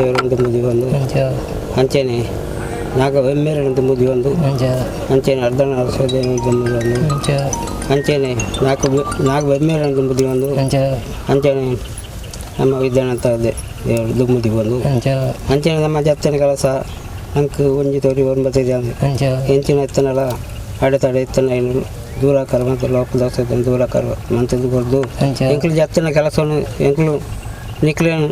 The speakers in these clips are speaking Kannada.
ದೇವರೊಂದು ಮುದಿ ಒಂದು ಅಂಚೆನೆ ನಾಗ ಬೆಮ್ಮೇರನಂತ ಮುದಿ ಒಂದು ಅಂಚೆನೆ ಅರ್ಧನಾಥ ದೇವರೊಂದು ಮುದಿ ಒಂದು ಅಂಚೆನೆ ನಾಲ್ಕು ಬೆಮ್ಮೇರನಂತ ಮುದಿ ಒಂದು ಅಂಚೆನೆ ನಮ್ಮ ವಿದ್ಯಾನಂತ ದೇವರದ್ದು ಮುದಿ ಒಂದು ಅಂಚೆನೆ ನಮ್ಮ ಜತ್ತನೆ ಕೆಲಸ ಅಂಕು ಒಂಜಿ ತೋರಿ 9 ಎಂಚಿನ ಎತ್ತನಲ್ಲ ಅಡೆತಡೆ ಎತ್ತನ ಏನು ದೂರಾಕಾರ ಮತ್ತು ಲೋಕದಾಸ ದೂರಾಕಾರ ಮಂತದ್ದು ಕೊಡ್ದು ಎಂಕ್ಲು ಜತ್ತನ ಕೆಲಸವನ್ನು ಎಂಕ್ಲು ನಿಕ್ಲೇನು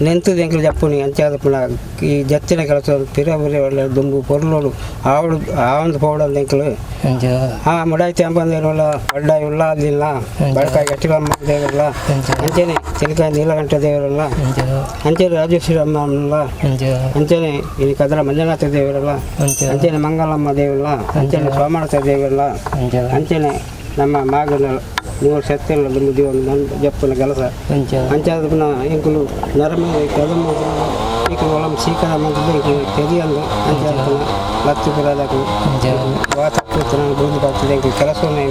ನೆಂತದ್ದು ಎಂಕ್ಲು ಜಪ್ಪುನಿ ಅಂಚಾದ ಪುನಃ ಈ ಜತ್ತಿನ ಕೆಲಸ ಪಿರಬುರಿ ಒಳ್ಳೆ ದುಂಬು ಪೊರ್ಲೋಡು ಆವಡು ಆವಂದು ಪೌಡಂದು ಎಂಕ್ಲು ಮುಡಾಯ್ತಿ ಅಂಬಂದೇನಲ್ಲ ಬಡ್ಡಾಯಿ ಉಲ್ಲ ಅದಿಲ್ಲ ಬಡಕಾಯಿ ಗಟ್ಟಿಲಮ್ಮ ದೇವರಲ್ಲ ಅಂಚೆನೆ ಚಿಲಕಾಯಿ ನೀಲಕಂಠ ದೇವರಲ್ಲ ಅಂಚೆನೆ ರಾಜೇಶ್ವರಮ್ಮಲ್ಲ ಅಂಚೆನೆ ಈ ಕದರ ಮಂಜುನಾಥ ದೇವರಲ್ಲ ಅಂಚೆನೆ ಮಂಗಲಮ್ಮ ದೇವರಲ್ಲ ಅಂಚೆನೆ ಸೋಮನಾಥ ದೇವರಲ್ಲ ಅಂಚೆನೆ ನಮ್ಮ ಮಾಗನ 3 ಸತ್ತೆಲ್ಲ ಮುದಿ ಒಂದು ನನ್ನ ಜಪ್ಪನ ಕೆಲಸ ಅಂಚಾದ ಪುನಃ ಎಂಕುಲು ನರಮ ಕದಮ ಈಕಲು ಒಳಂ ಸೀಕರ ಮಂತದ್ದು ಎಂಕಲು ತೆರಿಯಂದು ಅಂಚಾದ ಪುನಃ ಲತ್ತು ಪುರದಕು ವಾತಾಪುತ್ರ ಬೂದಿ ಬಾಗ್ತದೆ ಎಂಕಲು ಕೆಲಸವನ್ನು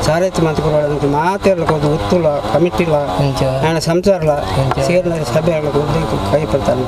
ಸಾರೈತಿ ಮಂತ್ ಕೊಡೋದು ಮಾತೆಲ್ಲ ಕೊದ್ದು ಉತ್ತುಲ ಕಮಿಟಿಲ ನಾನು ಸಂಸಾರಲ ಸೇರಿನ ಸಭೆ ಕೊದ್ದು ಕೈ ಪಡ್ತಾನೆ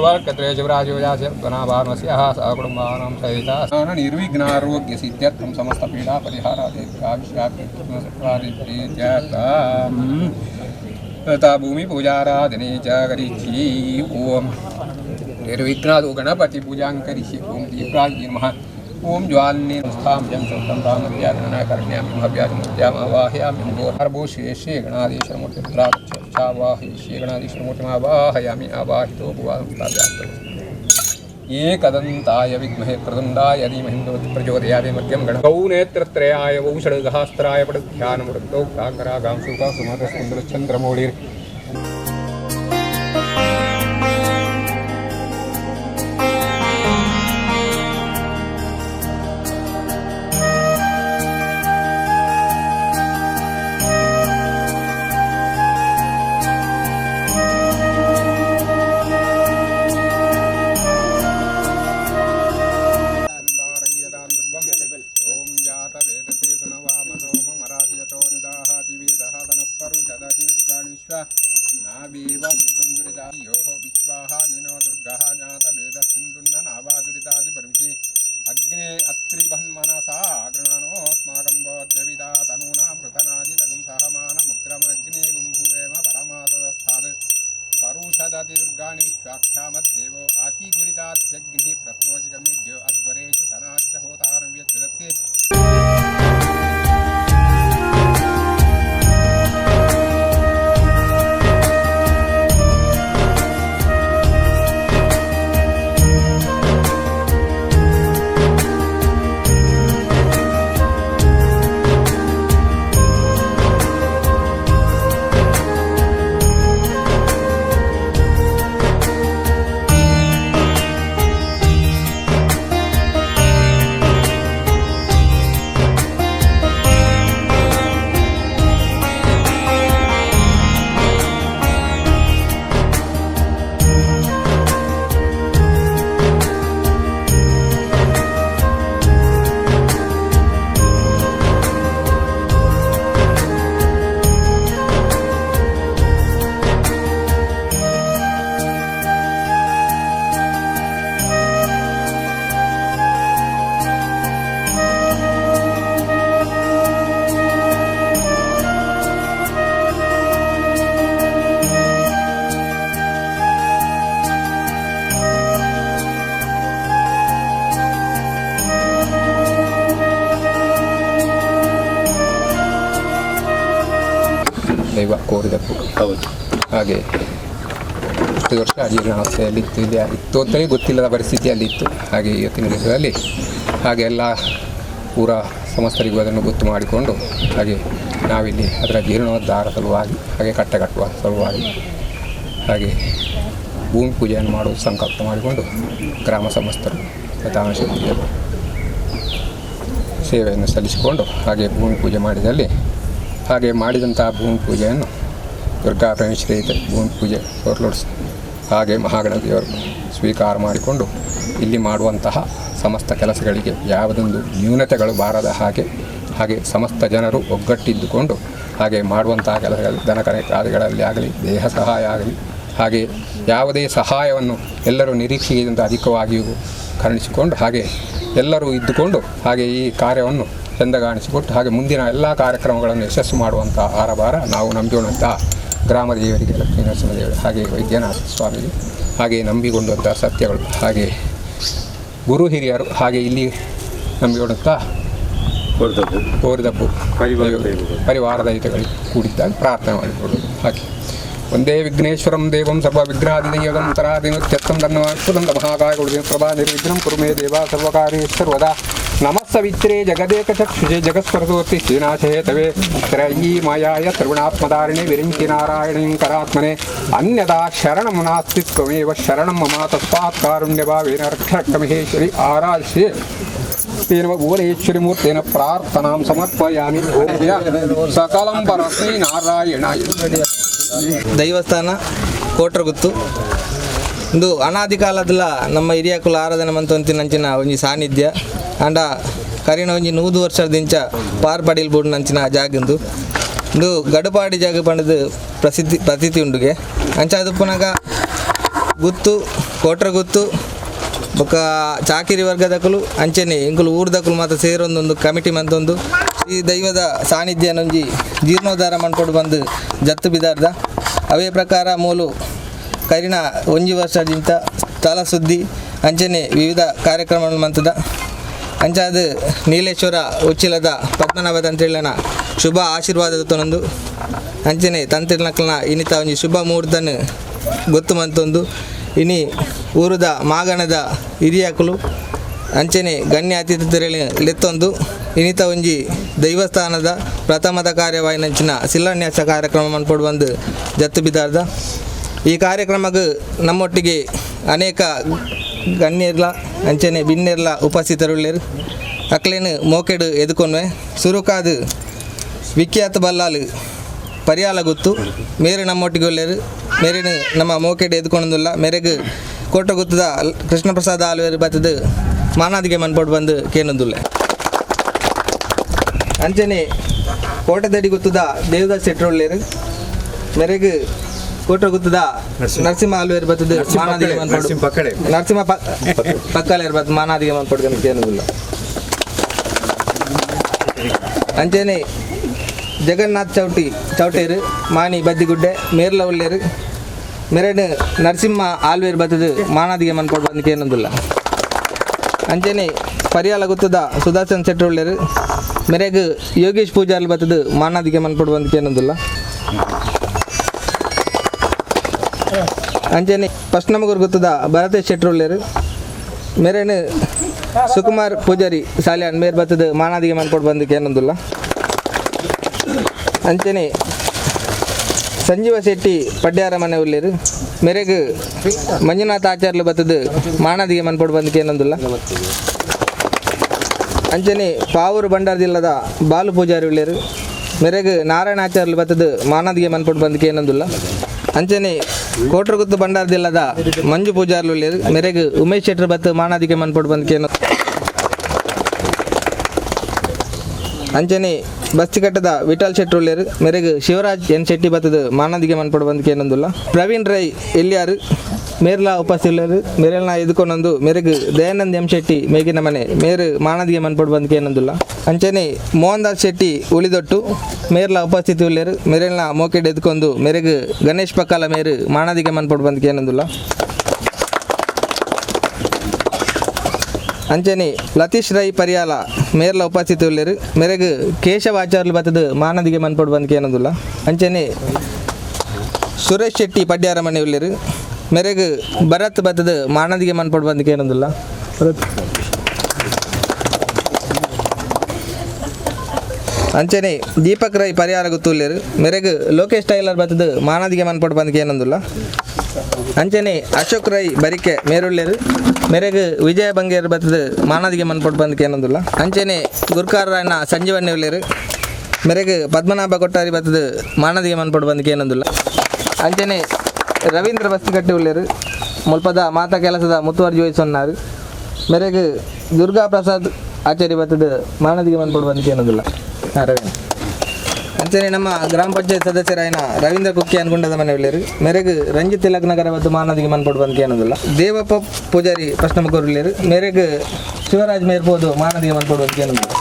वर्कत्रे शिवराजोजास्यनाभानस्याः सहकुटुम्बानां सहितः निर्विघ्नारोग्यसिद्ध्यर्थं समस्तपीडापरिहारादित्याभिषाक्ता भूमिपूजाराधने च करिष्ये ओम निर्विघ्नादो गणपतिपूजां करिष्ये ओम दीपाय नमः ओम ज्वालने स्थां जं सत्तं तामव्याघ्रना कर्ण्यामि महाव्याजमुद्यामावाहयामि गोर्भोशेषे गणाधीशमूर्तित्राक्षावाहयिष्ये गणाधीशमूर्तिमावाहयामि आवाहितो भुवांस्ताव्यात्तम् एकदन्ताय विद्महे प्रदण्डाय धीमहि प्रचोदयात् मध्यं गणकौ नेत्रत्रयाय वौषडगहस्त्राय पठध्यानमृतौ काकरागां सुखा सुमतस्कुन्दरचन्द्रमौळिर् अग्ने अत्रिबन्मनसा गृणानोऽस्माकं बोध्यविदा तनूनामृतनादितगुं सहमानमुग्रमग्ने गुम्भुवेम परमातदस्थात् परुषदति दुर्गाणि विश्वाख्यामद्देवो अतिदुरितात्यग्निः प्रश्नोचिकमिद्यो अध्वरेषु सनाच्च होतारव्यच्छदत्से ದೈವ ಕೋರಿದಪ್ಪು. ಹೌದು. ಹಾಗೆ ಇಷ್ಟು ವರ್ಷ ಜೀರ್ಣಾವಸ್ಥೆಯಲ್ಲಿ ಇತ್ತು ಅಂತಲೇ ಗೊತ್ತಿಲ್ಲದ ಪರಿಸ್ಥಿತಿಯಲ್ಲಿತ್ತು. ಹಾಗೆ ಇವತ್ತಿನ ದಿವಸದಲ್ಲಿ ಹಾಗೆ ಎಲ್ಲ ಊರ ಸಮಸ್ತರಿಗೂ ಅದನ್ನು ಗೊತ್ತು ಮಾಡಿಕೊಂಡು ಹಾಗೆ ನಾವಿಲ್ಲಿ ಅದರ ಜೀರ್ಣೋದ್ಧಾರ ಸಲುವಾಗಿ ಹಾಗೆ ಕಟ್ಟೆ ಕಟ್ಟುವ ಸಲುವಾಗಿ ಹಾಗೆ ಭೂಮಿ ಪೂಜೆಯನ್ನು ಮಾಡುವ ಸಂಕಲ್ಪ ಮಾಡಿಕೊಂಡು ಗ್ರಾಮ ಸಮಸ್ತರು ಯಥಾಶಕ್ತಿಯಲ್ಲಿ ಸೇವೆಯನ್ನು ಸಲ್ಲಿಸಿಕೊಂಡು ಹಾಗೆ ಭೂಮಿ ಪೂಜೆ ಮಾಡಿದಲ್ಲಿ ಹಾಗೆ ಮಾಡಿದಂತಹ ಭೂಮಿ ಪೂಜೆಯನ್ನು ದುರ್ಗಾ ಪರಮೇಶ್ವರಿ ಭೂಮಿ ಪೂಜೆ ಹೊರಲೋಡಿಸಿ ಹಾಗೆ ಮಹಾಗಣಪತಿಯವರು ಸ್ವೀಕಾರ ಮಾಡಿಕೊಂಡು ಇಲ್ಲಿ ಮಾಡುವಂತಹ ಸಮಸ್ತ ಕೆಲಸಗಳಿಗೆ ಯಾವುದೊಂದು ನ್ಯೂನತೆಗಳು ಬಾರದ ಹಾಗೆ ಸಮಸ್ತ ಜನರು ಒಗ್ಗಟ್ಟಿದ್ದುಕೊಂಡು ಹಾಗೆ ಮಾಡುವಂತಹ ಕೆಲಸಗಳು ದನಕರಾದಿಗಳಲ್ಲಿ ಆಗಲಿ ದೇಹ ಸಹಾಯ ಆಗಲಿ ಹಾಗೆ ಯಾವುದೇ ಸಹಾಯವನ್ನು ಎಲ್ಲರೂ ನಿರೀಕ್ಷೆಗಿಂತ ಅಧಿಕವಾಗಿಯೂ ಕರುಣಿಸಿಕೊಂಡು ಹಾಗೆ ಎಲ್ಲರೂ ಇದ್ದುಕೊಂಡು ಹಾಗೆ ಈ ಕಾರ್ಯವನ್ನು ಚೆಂದಗಾಣಿಸಿಕೊಟ್ಟು ಹಾಗೆ ಮುಂದಿನ ಎಲ್ಲ ಕಾರ್ಯಕ್ರಮಗಳನ್ನು ಯಶಸ್ಸು ಮಾಡುವಂಥ ಆರಭಾರ ನಾವು ನಂಬಿಕೊಂಡಂತಹ ಗ್ರಾಮ ದೇವರಿಗೆ ಲಕ್ಷ್ಮೀ ನರಸಿಂಹ ದೇವರು ಹಾಗೆ ವೈದ್ಯನಾಥ ಸ್ವಾಮಿಗೆ ಹಾಗೆ ನಂಬಿಕೊಂಡಂಥ ಸತ್ಯಗಳು ಹಾಗೆ ಗುರು ಹಿರಿಯರು ಹಾಗೆ ಇಲ್ಲಿ ನಂಬಿಕೊಂಡಂಥ ಕೋರಿದಪ್ಪು ಪರಿವಾರ ದೈವಗಳಿಗೆ ಕೂಡಿದ್ದಾಗ ಪ್ರಾರ್ಥನೆ ಮಾಡಿಕೊಳ್ಳೋದು. ಹಾಗೆ ಒಂದೇ ವಿಘ್ನೇಶ್ವರಂ ದೇವಂ ಸರ್ವ ವಿಗ್ರಹಾದಿದೈವದಂತರಾದಿತ್ಯರ್ಥಂ ಧನ್ಯವಾದ ಮಹಾಕಾಯಗಳು ಪ್ರಭಾ ನಿರ್ವಿಘ್ನಂ ಕುರುಮೇ ದೇವ ಸರ್ವಕಾರ್ಯೇಶ್ವರ್ವದಾ ನಮಸ್ಸವಿತ್ರೇ ಜಗದೇಕಚಕ್ಷುಷೆ ಜಗತ್ಸ್ವರತೋರ್ತಿ ಶ್ರೀನಾಥೇತವೇ ತ್ರಯೀ ಮಾಯಾಯ ತ್ರಿಗುಣಾತ್ಮಧಾರಿಣೆ ವಿರಿಂಚಿ ನಾರಾಯಣೀಂಕರಾತ್ಮನೆ ಅನ್ಯದಾ ಶರಣಂ ನಾಸ್ತಿ ತ್ವಮೇವ ಶರಣಂ ಮಮ ತಸ್ಮಾತ್ ಕಾರುಣ್ಯಭಾವೇನ ರಕ್ಷಮಹೇಶ್ವರಿ ಆರಾಶ್ಯೆ ತೇನ ಭುವನೇಶ್ವರಿ ಮೂರ್ತೇನ ಪ್ರಾರ್ಥನಾಂ ಸಮರ್ಪಯಾಮಿ. ಸಕಲಂ ಪರಸ್ಮೈ ನಾರಾಯಣಾಯ. ದೈವಸ್ಥಾನ ಕೋಟ್ರಗುತ್ತು ಇಂದು ಅನಾದಿ ಕಾಲದಲ್ಲ ನಮ್ಮ ಹಿರಿಯ ಕುಲ ಆರಾಧನೆ ಮಂತಂಚಿನ ಒಂಜಿ ಸಾನ್ನಿಧ್ಯ ಅಂಡ ಕರಿನ ಒಂಜಿ 100 ವರ್ಷದಿಂಚ ಪಾರ್ ಪಡೀಲ್ ಬೋರ್ಡ್ ನಂಚಿನ ಜಾಗಂದು ಇಂದು ಗಡುಪಾಡಿ ಜಾಗ ಪಂಡದು ಪ್ರಸಿದ್ಧಿ ಉಂಡುಗೆ ಅಂಚಾದ ಪುನಗ ಗುತ್ತು ಕೋಟ್ರ ಗುತ್ತು ಬೊಕ್ಕ ಚಾಕಿರಿ ವರ್ಗದಕಲು ಅಂಚನೆ ಇಂಕುಲು ಊರ್ದಕಲು ಮಾತ್ರ ಸೇರೊಂದೊಂದು ಕಮಿಟಿ ಮಂತೊಂದು ಈ ದೈವದ ಸಾನ್ನಿಧ್ಯ ಜೀರ್ಣೋದ್ಧಾರ ಮಾಡ್ಕೊಂಡು ಬಂದು ಜತ್ತು ಬಿದ್ದಾರ್ದ ಅವೇ ಪ್ರಕಾರ ಮೂಲು ಕರಿನ 1 ವರ್ಷದಿಂದ ಸ್ಥಳ ಸುದ್ದಿ ಅಂಚನೆ ವಿವಿಧ ಕಾರ್ಯಕ್ರಮಗಳು ಮಂತದ ಅಂಚಾದ ನೀಲೇಶ್ವರ ಉಚ್ಚಿಲದ ಪದ್ಮನಾಭ ತಂತ್ರಿಲನ ಶುಭ ಆಶೀರ್ವಾದದ ತೊಂದು ಅಂಚನೆ ತಂತ್ರಿಲಕ್ಲನ ಇನ್ನಿತ ಒಂಜಿ ಶುಭ ಮುಹೂರ್ತನ ಗೊತ್ತು ಮಂತೊಂದು ಇನಿ ಊರದ ಮಾಗಣದ ಹಿರಿಯಕಲು ಅಂಚನೆ ಗಣ್ಯ ಅತಿಥಿತರಲ್ಲಿ ಲೆತ್ತೊಂದು ಇನ್ನಿತ ಒಂಜಿ ದೈವಸ್ಥಾನದ ಪ್ರಥಮದ ಕಾರ್ಯವಾಯಿನಂಚಿನ ಶಿಲಾನ್ಯಾಸ ಕಾರ್ಯಕ್ರಮ ಮನ್ಪಡು ಬಂದು ಜತ್ತು ಬಿದ್ದಾರ್ದ. ಈ ಕಾರ್ಯಕ್ರಮಕ್ಕೆ ನಮ್ಮೊಟ್ಟಿಗೆ ಅನೇಕ ಗಣ್ಯರ್ಲ ಅಂಚನೆ ಭಿನ್ನೆರ್ಲ ಉಪಸ್ಥಿತರುಳ್ಳೇರು ಅಕ್ಲೇನು ಮೋಕೆಡು ಎದುಕೊಂಡ್ವೆ ಸುರುಕಾದು ವಿಖ್ಯಾತ ಬಲ್ಲಾಲು ಪರಿಯಾಲ ಗೊತ್ತು ಮೇರೆ ನಮ್ಮೊಟ್ಟಿಗೆ ಒಳ್ಳೆಯರು ಮೇರೆನು ನಮ್ಮ ಮೋಕೆಡು ಎದುಕೊಂಡಿಲ್ಲ ಮೇರೆಗೆ ಕೋಟ ಗೊತ್ತದ ಕೃಷ್ಣ ಪ್ರಸಾದ ಆಲ್ವೇರು ಬತ್ತದು ಮಾನಾದಿಗೆ ಮನ್ಪಡು ಬಂದು ಕೇನೊಂದುಲ್ಲೆ ಅಂಚನೆ ಕೋಟದಡಿ ಗೊತ್ತದ ದೇವದಾಸ್ ಶೆಟ್ರು ಒಳ್ಳೆಯರು ಮೇರೆಗೆ ಕೋಟ ಗೊತ್ತದ ನರಸಿಂಹ ಆಲ್ವೇರು ಬತ್ತದು ಮಾನಾದಿಗೆ ಮನ್ಪಡು ನರಸಿಂಹ ಪಕ್ಕಲೇರು ಬತ್ತು ಮಾನಾದಿಗೆ ಮನ್ಪಡ್ಕೊಂಡು ಕೇನೊಂದಿಲ್ಲ ಅಂಚನೆ ಜಗನ್ನಾಥ್ ಚೌಟೇರು ಮಾಣಿ ಬದ್ದಿಗುಡ್ಡೆ ಮೇರ್ಲ ಒಳ್ಳೆಯರು ಮೆರಡು ನರಸಿಂಹ ಆಲ್ವೇರು ಬತ್ತದು ಮಾನಾದಿಗೆ ಮನ್ಪಡು ಬಂದು ಏನೊಂದಿಲ್ಲ ಅಂಚನೆ ಪರಿಯಾಲ ಗೊತ್ತದ ಸುದರ್ಶನ್ ಶೆಟ್ರು ಒಳ್ಳೆಯರು ಮೆರೆಗೆ ಯೋಗೇಶ್ ಪೂಜಾರ್ಲಿ ಬತ್ತದು ಮಾನಾದಿಗೆ ಮನ್ಪಡು ಬಂದು ಏನೊಂದಿಲ್ಲ ಅಂಚನೆ ಪಶ್ಚಿಮಗುರು ಗೊತ್ತದ ಭರತೇಶ್ ಶೆಟ್ರು ಒಳ್ಳೆಯರು ಮೆರೇನು ಸುಕುಮಾರ್ ಪೂಜಾರಿ ಸಾಲ್ಯಾನ್ ಮೇರ್ ಬತ್ತದು ಮಾನಾದಿಗೆ ಮನ್ಪಡು ಬಂದು ಏನೊಂದಿಲ್ಲ ಅಂಚನೆ ಸಂಜೀವ ಶೆಟ್ಟಿ ಪಡ್ಯಾರ ಮನೆ ಉಳ್ಳೇರು ಮೆರೆಗೆ ಮಂಜುನಾಥ ಆಚಾರ್ಯ ಬತ್ತದು ಮಾನಾದಿಗೆ ಮನ್ಪಡು ಬಂದು ಏನೊಂದಿಲ್ಲ ಅಂಚನೆ ಪಾವೂರು ಬಂಡಾರ ಜಿಲ್ಲದ ಬಾಲು ಪೂಜಾರಿ ಉಳ್ಳೇರು ಮೆರೆಗೆ ನಾರಾಯಣಾಚಾರ್ಯ ಬತ್ತದು ಮಾನಾದಿಗೆ ಮನ್ಪಡು ಬಂದು ಏನೊಂದಿಲ್ಲ ಅಂಚನೆ ಕೋಟ್ರಗುತ್ತು ಬಂಡಾರ ಜಿಲ್ಲದ ಮಂಜು ಪೂಜಾರ್ಲು ಉಳ್ಳೇರು ಮೆರೆಗೆ ಉಮೇಶ್ ಶೆಟ್ರು ಬತ್ತು ಮಾನಾದಿಗೆ ಮನ್ಪಡು ಬಂದು ಏನೋ ಅಂಚನೆ ಬಸ್ತಿಕಟ್ಟದ ವಿಠಲ್ ಶೆಟ್ರು ಉಳ್ಳೇರು ಮೆರೆಗೆ ಶಿವರಾಜ್ ಎನ್ ಶೆಟ್ಟಿ ಬತ್ತದು ಮಾನಾದಿಗೆ ಮನ್ಪಡು ಬಂದು ಏನೊಂದಿಲ್ಲ ಪ್ರವೀಣ್ ರೈ ಎಲ್ಲಿಯಾರು ಮೇರ್ಲಾ ಉಪಸ್ಥಿತರು ಮೇರೆಲ್ನ ಎದುಕೊಂಡೊಂದು ಮೆರೆಗೆ ದಯಾನಂದ್ ಎಂ ಶೆಟ್ಟಿ ಮೇಗಿನ ಮನೆ ಮೇರು ಮಾನಾದಿಗೆ ಮನ್ಪಡು ಬಂದು ಏನೊಂದಿಲ್ಲ ಅಂಚನೆ ಮೋಹನ್ ದಾಸ್ ಶೆಟ್ಟಿ ಉಳಿದೊಟ್ಟು ಮೇರ್ಲಾ ಉಪಸ್ಥಿತಿ ಉಳ್ಳೇರು ಮೆರೆಲ್ನ ಮೋಕೆಡ್ ಎದ್ಕೊಂಡು ಮೆರೆಗೆ ಗಣೇಶ್ ಪಕ್ಕಾಲ ಮೇರು ಮಾನಾದಿಗೆ ಮನ್ಪಡು ಬಂದು ಏನೊಂದಿಲ್ಲ ಅಂಚನೆ ಲತೀಶ್ ರೈ ಪರಿಯಾಲ ಮೇರ್ಲ ಉಪಸ್ಥಿತಿ ಉಳ್ಳೇರು ಮೇರೆಗೆ ಕೇಶವಾಚಾರ್ಲು ಬತ್ತದ ಮಾನದಿಗೆ ಮನ್ಪಡು ಬಂದಕ್ಕೆ ಏನೋದಿಲ್ಲ ಅಂಚನೆ ಸುರೇಶ್ ಶೆಟ್ಟಿ ಪಡ್ಯಾರ ಮನೆ ಉಳ್ಳೇರು ಮೇರೆಗೆ ಭರತ್ ಬತ್ತದ ಮಾನದಿಗೆ ಮನ್ಪಡು ಬಂದಕ್ಕೆ ಏನೋದಿಲ್ಲ ಅಂಚನೆ ದೀಪಕ್ ರೈ ಪರಿಹಾರ ಗೊತ್ತುಳ್ಳೇರು ಮೇರೆಗೆ ಲೋಕೇಶ್ ಟೈಲರ್ ಬತ್ತದ ಮಾನದಿಗೆ ಮನ್ಪಡು ಬಂದಕ್ಕೆ ಏನೊಂದಿಲ್ಲ ಅಂಚನೆ ಅಶೋಕ್ ರೈ ಬರಿಕೆ ಮೇರುಳ್ಳೇರು ಮೇರೆಗೆ ವಿಜಯ ಬಂಗೇರು ಬತ್ತದ ಮಾನದಿಗೆ ಮನ್ಪಡು ಬಂದಕ್ಕೆ ಏನೊಂದಿಲ್ಲ ಅಂಚನೆ ಗುರ್ಕಾರಣ್ಣ ಸಂಜೀವಣ್ಣೆ ಉಳ್ಳೇರು ಮೇರೆಗೆ ಪದ್ಮನಾಭ ಕೊಟ್ಟಾರಿ ಬತ್ತದ ಮಾನದಿಗೆ ಮನ್ಪಡು ಬಂದಕ್ಕೆ ಏನೊಂದಿಲ್ಲ ಅಂಚನೆ ರವೀಂದ್ರ ಬಸ್ತಿಕಟ್ಟಿ ಉಳ್ಳೇರು ಮುಲ್ಪದ ಮಾತಾ ಕೆಲಸದ ಮುತುವರ್ಜಿ ವಹಿಸೊన్నారు ಮೇರೆಗೆ ದುರ್ಗಾ ಪ್ರಸಾದ್ ಆಚಾರ್ಯ ಬತ್ತದ ಮಾನದಿಗೆ ಮನ್ಪಡು ಬಂದಕ್ಕೆ ಏನೊಂದಿಲ್ಲ ರವೀಂದ್ರ ಅಂಚನೆ ನಮ್ಮ ಗ್ರಾಮ ಪಂಚಾಯತ್ ಸದಸ್ಯರಾಯನ ರವೀಂದ್ರ ಕುಕ್ಕಿ ಅನ್ಕೊಂಡದ ಮನೆ ಉಳ್ಳೇರು ಮೇರೆಗೆ ರಂಜಿತ್ ತಿಲಕ್ ನಗರ ಮತ್ತು ಮಾನದಿಗೆ ಮನ್ಪಡು ಬಂದಕ್ಕೆ ಏನೋದಿಲ್ಲ ದೇವಪ್ಪ ಪೂಜಾರಿ ಪ್ರಶ್ನೆ ಮುಖರುಳ್ಳೇರು ಮೇರೆಗೆ ಶಿವರಾಜ್ ಮೇರ್ಬೋದು ಮಾನದಿಗೆ ಮನ್ಪಡು ಬಂದಕ್ಕೆ ಏನೋದಿಲ್ಲ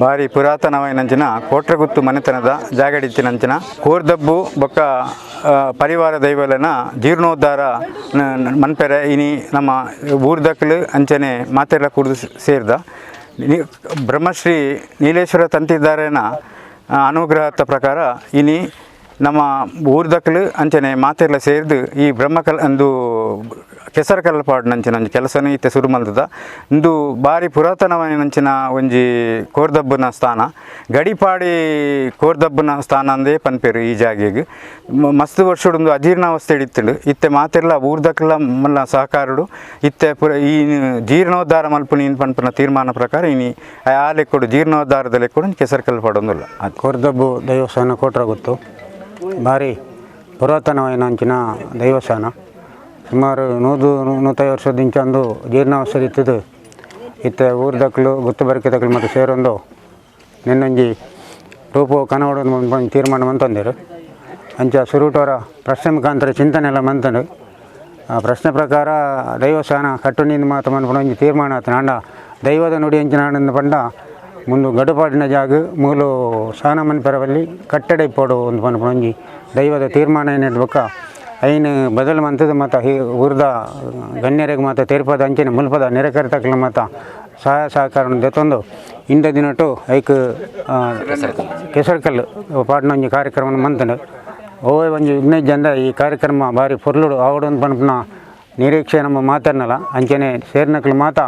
ಭಾರಿ ಪುರಾತನವಾಯಿನಂಚಿನ ಕೋಟ್ರಗುತ್ತು ಮನೆತನದ ಜಾಗಡಿತ್ತಿನಂಚಿನ ಕೋರ್ದಬ್ಬು ಬೊಕ್ಕ ಪರಿವಾರ ದೈವಲನ ಜೀರ್ಣೋದ್ಧಾರ ಮನ್ಪೆರೆ ಇನಿ ನಮ್ಮ ಊರ್ದಕ್ಕಲು ಅಂಚನೆ ಮಾತೆಲ್ಲ ಕುಡಿದು ಸೇರಿದ ಬ್ರಹ್ಮಶ್ರೀ ನೀಲೇಶ್ವರ ತಂತಿದ್ದಾರೇನ ಅನುಗ್ರಹದ ಪ್ರಕಾರ ಇನಿ ನಮ್ಮ ಊರ್ದಕ್ಕಲು ಅಂಚನೆ ಮಾತೆಲ್ಲ ಸೇರಿದು ಈ ಬ್ರಹ್ಮಕಲ್ ಒಂದು ಕೆಸರು ಕಲ್ಪಾಡಿನಂಚಿನ ಕೆಲಸನೇ ಇತ್ತೆ ಶುರು ಮಲ್ತದ ಇಂದು ಭಾರಿ ಪುರಾತನವಾಯಿನಂಚಿನ ಒಂಜಿ ಕೋರ್ದಬ್ಬನ ಸ್ಥಾನ ಗಡಿಪಾಡಿ ಕೋರ್ದಬ್ಬನ ಸ್ಥಾನ ಅಂದೇ ಪನ್ಪೇರು ಈ ಜಾಗೆಗೆ ಮಸ್ತ್ ವರ್ಷಡೊಂದು ಅಜೀರ್ಣಾವಸ್ಥೆ ಹಿಡಿತಳು ಇತ್ತೆ ಮಾತೆಲ್ಲ ಊರ್ದಕ್ಕಲ ಮಲ್ಲ ಸಹಕಾರಡು ಇತ್ತೆ ಈ ಜೀರ್ಣೋದ್ಧಾರ ಮಲ್ಪುನಿ ಪನ್ಪನ ತೀರ್ಮಾನ ಪ್ರಕಾರ ಇನಿ ಆ ಲೆಕ್ಕೊಡು ಜೀರ್ಣೋದ್ಧಾರದ ಲೆಕ್ಕೊಡು ಕೆಸರು ಕಲ್ಪಾಡೊಂದಿಲ್ಲ ಅದು ಕೋರ್ದಬ್ಬು ದೈವಸ್ಥಾನ ಕೋಟ್ರಗುತ್ತು ಭಾರಿ ಪುರಾತನವಾಯಿನಂಚಿನ ದೈವಸ್ಥಾನ ಸುಮಾರು 150 ವರ್ಷದಿಂಚಂದು ಜೀರ್ಣಾವಸ್ಥೆ ಇತ್ತದು ಇತ್ತೆ ಊರ್ದಕ್ಕಲು ಗುತ್ತು ಬರ್ಕಿದಕ್ಕಲು ಮತ್ತು ಸೇರೊಂದು ನಿನ್ನೊಂಜಿ ರೂಪು ಕನವಡೊಂದು ತೀರ್ಮಾನ ಮಂತಂದಿರು ಅಂಚ ಸುರುಟವರ ಪ್ರಶ್ನೆ ಮುಖಾಂತರ ಚಿಂತನೆ ಎಲ್ಲ ಮಂತಂಡು ಆ ಪ್ರಶ್ನೆ ಪ್ರಕಾರ ದೈವಸ್ಥಾನ ಕಟ್ಟುನಿಂದ ಮಾತು ಮನ್ಪುಣ ಒಂಜಿ ತೀರ್ಮಾನ ಆತನ ಅಂಡ ದೈವದ ನುಡಿ ಅಂಚಿನ ಪಂಡ ಮುಂದು ಗಡುಪಾಡಿನ ಜಾಗ ಮೂಲು ಸ್ನಾನ ಮನ್ಪೆರವಲ್ಲಿ ಕಟ್ಟಡ ಇಪ್ಪೋಡು ಒಂದು ಪನ್ಪುಣ ಒಂಜಿ ದೈವದ ತೀರ್ಮಾನ ಏನು ಹೇಳ್ಬೇಕ ಐನು ಬದಲು ಮಂತದ ಮತ್ತು ಊರ್ದ ಗಣ್ಯರಿಗೆ ಮತ್ತು ತೇರ್ಪದ ಅಂಚಿನ ಮುಲ್ಪದ ನೆರೆಕರಿತಕ್ಕಲ ಮತ್ತು ಸಹಾಯ ಸಹಕಾರ ದೆತ್ತೊಂದು ಇಂದ ದಿನಟ್ಟು ಐಕ್ ಕೆಸರ್ಕಲ್ಲು ಪಾಡ್ನ ಒಂಜಿ ಕಾರ್ಯಕ್ರಮ ಮಂತಂಡು ಓಯ್ ಒಂಜಿ 15 ಜನ ಈ ಕಾರ್ಯಕ್ರಮ ಭಾರಿ ಪೊರ್ಲುಡು ಆವಡೊಂದು ಪನ್ಪುನ ನಿರೀಕ್ಷೆ ನಮ್ಮ ಮಾತಾಡ್ನಲ್ಲ ಅಂಚನೆ ಸೇರ್ನಕ್ಲು ಮಾತಾ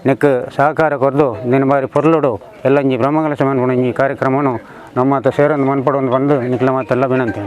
ನೆಕ್ ಸಹಕಾರ ಕೊರ್ದು ನಿನ್ನ ಬಾರಿ ಪೊರ್ಲುಡು ಎಲ್ಲಂಜಿ ಬ್ರಹ್ಮಕಲಶ ಮನ್ಪುಣ ಈ ಕಾರ್ಯಕ್ರಮವನ್ನು ನಮ್ಮ ಸೇರೊಂದು ಮನ್ಪಡೊಂದು ಬಂದು ನಿಕ್ಲ ಮಾತೆಲ್ಲ ವಿನಂತಿ.